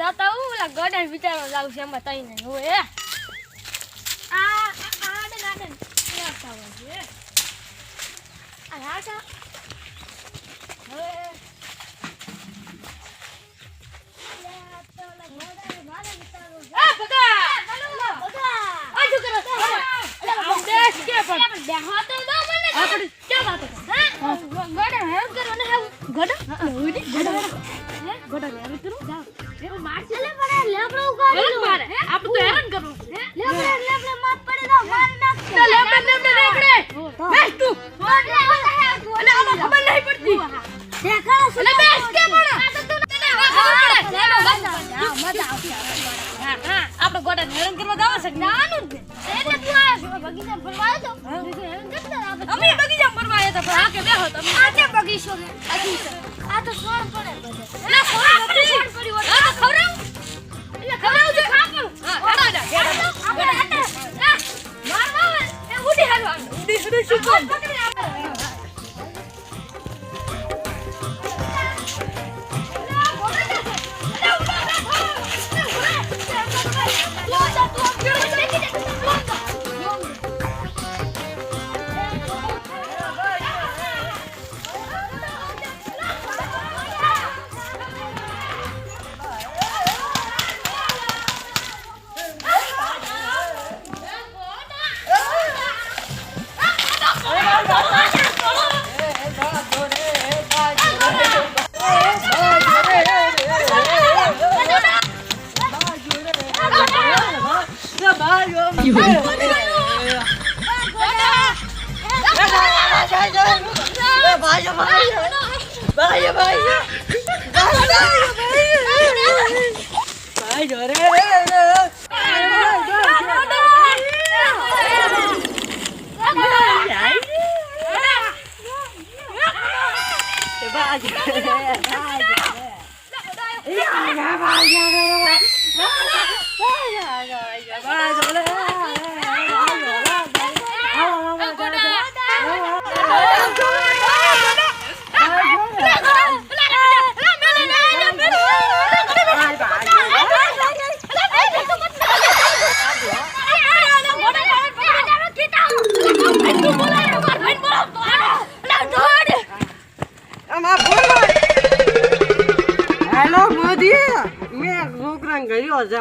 જાતા હું ઓલા ગોડા વિચારવા જાવ છે એમાં તઈને હોય આ આડે નાડે આવતા હોય છે આ રાજા હવે આ ભગા આ શું કરો આમ દેશ કે પણ દેહા તો દો મને આપણે કે વાત હા ગોડા હેવ કરો ને હેવ ગોડા ઓડી ગોડા હે ગોડા હેવ કરો જાવ એ માર ચલે પડે લેબડો ઉગાડી લો મારે આપ તો હેરાન કરો લેબડે માર પડે દો માર નાખ તો લેબડે બેસ તું અલે આમાં ખબર નહીં પડતી દેખાડો સુલે બેસ કે પણ આ તો તું તને ખબર પડે મજા આવશે હા આપણે ગોડા હેરાન કરવા જાવ છે નાનું જ એટલે તું આયો છો બગીચા ફરવા આવ્યો તો હેરાન કરતા આપણે અમે બગીચા ફરવા આવ્યા તો આ કે બેહો તમે આ કે બગીચો છે આ તો છોડ પડે બધે લે છોડ પડી હોય આ ખવરાવ એટલે ખવરાવ છે ખાપો હા હેડા જા આપણે મારવા એ ઉડી હાલવા ઉડી શું કોમ પકડી આપણે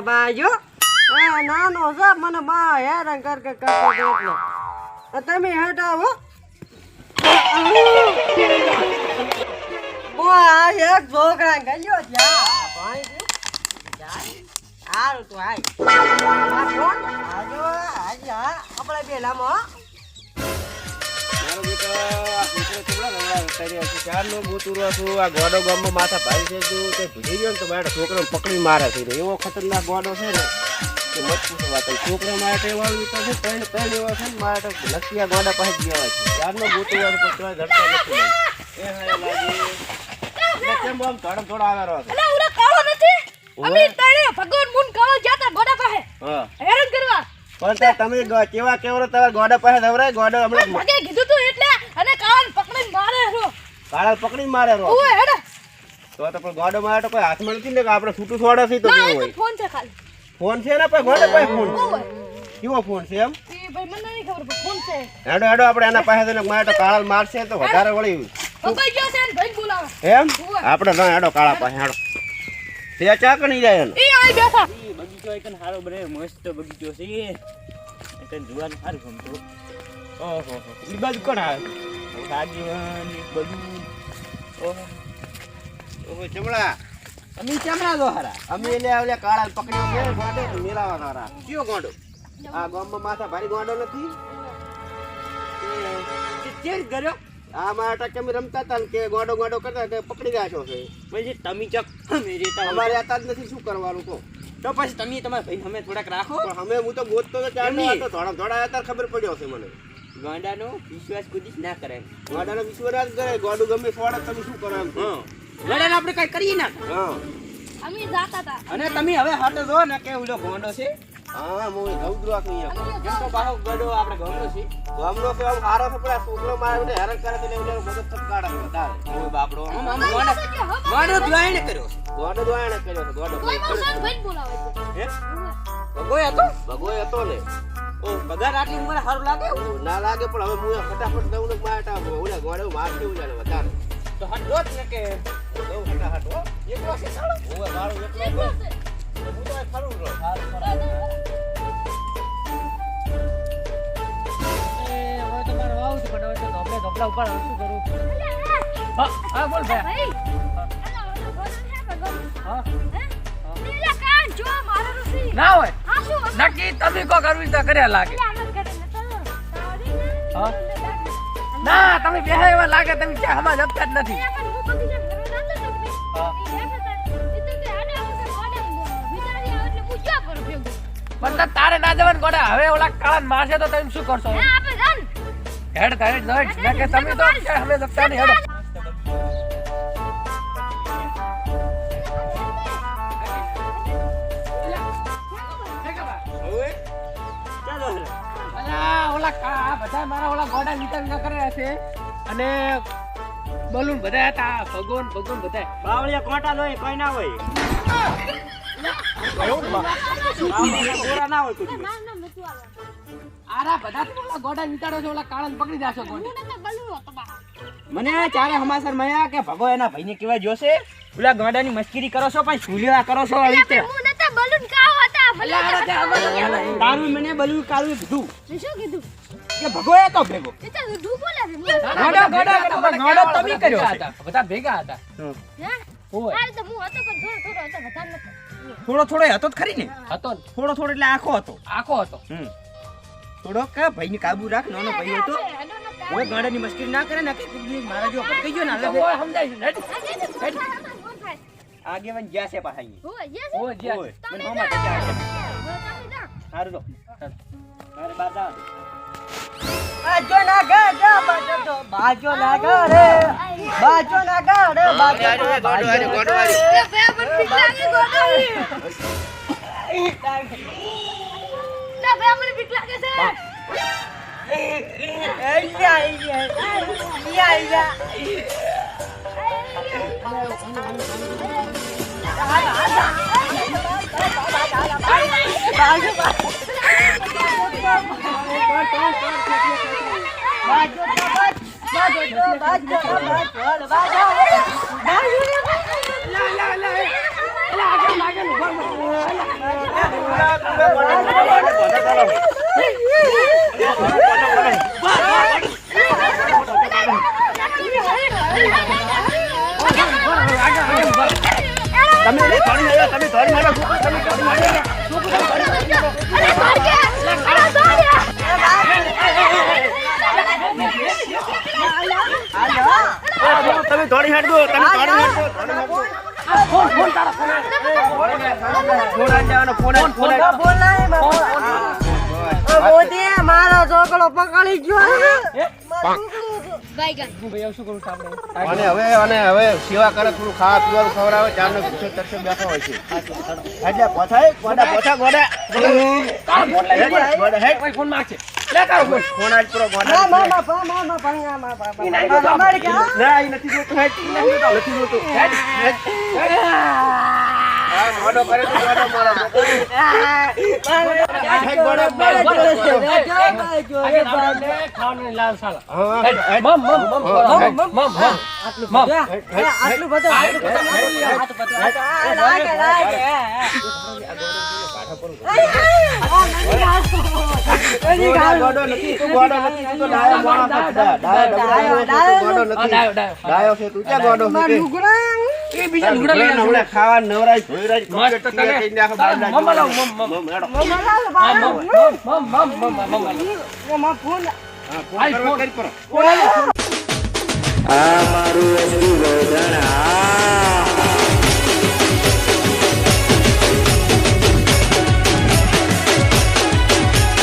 બાજો નાનો છે મને બા હેરાન કર એટલે તમે હટાવો આ એક છોકરા ગયો જા હારું તો આય આ ફોન આજો આજ આપણે પેલામાં મારો બેટો આ કૂતરો કેવડા રવડા કર્યો છે ચારનો બૂતુરો છું આ ગોડો ગામમાં માથા ભાઈ છે તું તે ભૂલી ગયો ને તો મારા છોકરાને પકડી મારે છે એવો ખતરનાક ગોડો છે ને કે મત પૂછો વાત છોકરો માટે વાળું તો છે ત્રણ એવો છે ને મારે તો લખિયા ગોડા પાસે ગયા છે ચારનો બૂતુરો તો કોઈ ધરતા નથી એ હાય લાગી એટલે કેમ આમ થોડો આવે રહ્યો છે અલા ઓલા કાળો નથી અમે તણે ભગવાન મુન કાળો જાતા ગોડા પાસે હા હેરાન કરવા પણ તમે કેવા કેવરો તમારા ગોડા પાસે દવરાય ગોડો હમણાં મગે કીધું તું એટલે અને કાળા પકડીને મારે રો કાળા પકડીને મારે રો ઓય હેડા તો પણ ગોડો મારે તો કોઈ હાથમાં નથી ને કે આપણે છૂટું છોડે છે તો ના કેવું એ હોય તો ફોન છે ખાલી ફોન છે ને પણ ગોડો પાસે ફોન ઓય કેવો ફોન છે એમ એ ભાઈ મને નહીં ખબર પણ ફોન છે હેડો હેડો આપણે એના પાસે જઈને મારે તો કાળા મારશે તો વધારે વળી પકડી ગયો છે ને ભાઈ બોલાવે એમ આપણે ના હેડો કાળા પાસે હેડો તે ચા કણી જાય ને એ આઈ બેઠા ઈ બગીચો એકન હારો બને મસ્ત બગીચો છે એકન જુવાન હારું ગમતો ઓહો ઈ બાજુ કોણ આવે સાજીવન બધું ઓહો ચમડા અમે ચામડા દો હારા અમે એટલે ઓલા કાળા પકડ્યો છે ગોડો મેલાવા હારા કયો ગોડો આ ગામમાં માથા ભારી ગોડો નથી ચેર કર્યો આ મારા ટકે રમતા હતા ને કે ગોડો ગોડો કરતા તે પકડી ગયા છો છે પછી તમે ચક અમે રેતા અમારે આતા જ નથી શું કરવાનું કહો તો પછી તમે તમારા ભાઈ અમે થોડાક રાખો પણ અમે હું તો ગોતતો તો ચાર એમની. તો થોડા થોડા હતા ખબર પડ્યો છે મને ગાંડાનો વિશ્વાસ કદી ના કરાય ગોડાનો વિશ્વાસ કરે ગોડું ગમે સોડા તમે શું કરો એમ હા ગાંડાને આપણે કઈ કરીએ ના હા અમે જાતા હતા અને તમે હવે હાટો જો ને કે ઓલો ગોંડો છે હા હું ગૌદ્રો આખું અહીંયા એમ તો બાહો ગોંડો આપણે ગોંડો છે ગામનો તો આમ હારો છે પણ આ છોકરો મારે મને હેરાન કરે એટલે એને મદદ થત કાઢે બતાવે ઓય બાપડો આમ ગોંડો ગોંડો દ્વાઈને કર્યો છે ગોડો તો આણે કર્યો છે, ગોડો કોઈ મોસન ભાઈ બોલાવે છે. હે? ભગોય હતો ભગોય હતો ને. ઓ પગાર આટલી ઉંમરે સારું લાગે ના લાગે પણ હવે હું ફટાફટ દઉં ને માટા ઓલા ગોડો મારતી ઉજાને વધારે. તો હટો જ ને કે દઉં ફટાફટ હો. એકલો છે સાળો ઓવે મારું એકલો એકલો જ. છે. હું તો આ ખરું રહો. એ હવે તો મારે વાવું છે પણ હવે તો ધોપલા ઉપર શું કરું હા હા બોલ ભાઈ ભાઈ અલા ઓલો ગોળો છે ભગવાન. હા હે? નીલા કાન જો મારો ઋષિ. ના હોય આ શું હતું? નક્કી તમે કો કરવી તો કર્યા લાગે એટલે આમ જ કરે ને તો તારી ને હા? ના તમે બેહા એવા લાગે તમે ક્યાં હમા જપતા જ નથી પણ હું બધી જેમ કરવા નાતો તો હા. એ તો કે આને આવશે કોને વિચારી આવે એટલે પૂછ્યા પર ભેગું. પણ તો તારે ના જવાનું ગોડા હવે ઓલા કાળા મારશે તો તમે શું કરશો હે આપણે જાન. હેડ તારે જ ના કે તમે તો ક્યાં હમે જપતા નહીં હેડો હવે ચાલો રે. અલા ઓલા કા બધા મારા ઓલા ગોડા વિચાર કરે છે અને બલૂન બધા હતા ભગવાન બધા બાવળિયા કોટા હોય કોઈ ના હોય બાવળિયા ગોરા ના હોય કોઈ માર નામ નતું આવવાનું. આરા બધા તો ઓલા ગોડા વિચારો છે ઓલા કાળાને પકડી જાશો ગોડી હું નતો બલુ હતો બા. મને ચારે હમાસર મળ્યા કે ભગો એના ભાઈને કેવા જોશે ઓલા ગોડાની મસ્કરી કરો છો પણ સુલ્યા કરો છો આવી રીતે હું નતો બલૂન કાવ હતા. અલા આરા તે આમાં તારું મને બલું કાળું કીધું મેં શું કીધું? કે ભગો એ તો ભેગો એ તો તું બોલે છે. હું ગોડા ગોડા તમે કર્યો છે. હતા બધા ભેગા હતા હે? ઓય આ તો હું હતો પણ થોડો હતો વધારે નતો. થોડો થોડો હતો જ ખરી ને હતો ને, થોડો થોડો એટલે આખો હતો આખો હતો થોડો કા ભાઈને કાબુ રાખ નાનો ભાઈ હતો હવે ગાડાની મસ્કરી ના કરે ને કે કોક દિવસ મારા જો ભટકાઈ ગયો ને હાલે ઓય સમજાય છે હેડ આગેવાન જ્યાં છે પાછા અહીંયા ઓય જ્યાં ઓય મને મામા તો ક્યાં છે સારું તો મારે બાદા બાજો ના ગાડે બાજો ના ગાડે બાજો ના ગાડે ગોડો અરે ગોડો વાળી. તમે થોડી મારો તમે થોડી તમે થોડી હેડ દો તમે થોડી હેડ દો ફોન તારા ફોન મારો છોકરો પકડી ગયો ભાઈ શું કરું સાંભળે અને હવે સેવા કરે થોડું ખાવા પીવાનું ખવડાવે ચારનો ગુસ્સો તરસે બેઠો હોય છે એટલે પોથાય ગોડા ગોડા હેડ ફોન માં છે લે તારો ફોન ફોન આજ પૂરો ગોડા ના ઈ નથી જોતું હેડ નથી જોતું હેડ આ ગોડો કરે તો ગોડો મારો હેડ ગોડો ખાવાનું લાલ સાલા હા આટલું બધું ગોડો નથી તું ગોડો નથી તું તો ડાયો માણસ ડાયો છે તું ક્યાં ગોડો છે એ બીજા લુગડા લઈ હમણે ખાવા નવરાય ધોઈરાય મસ્ત તને મમ્મા લાવ ફોન આઈ ફોન કરી પર આ મારું એસટી ગોધણા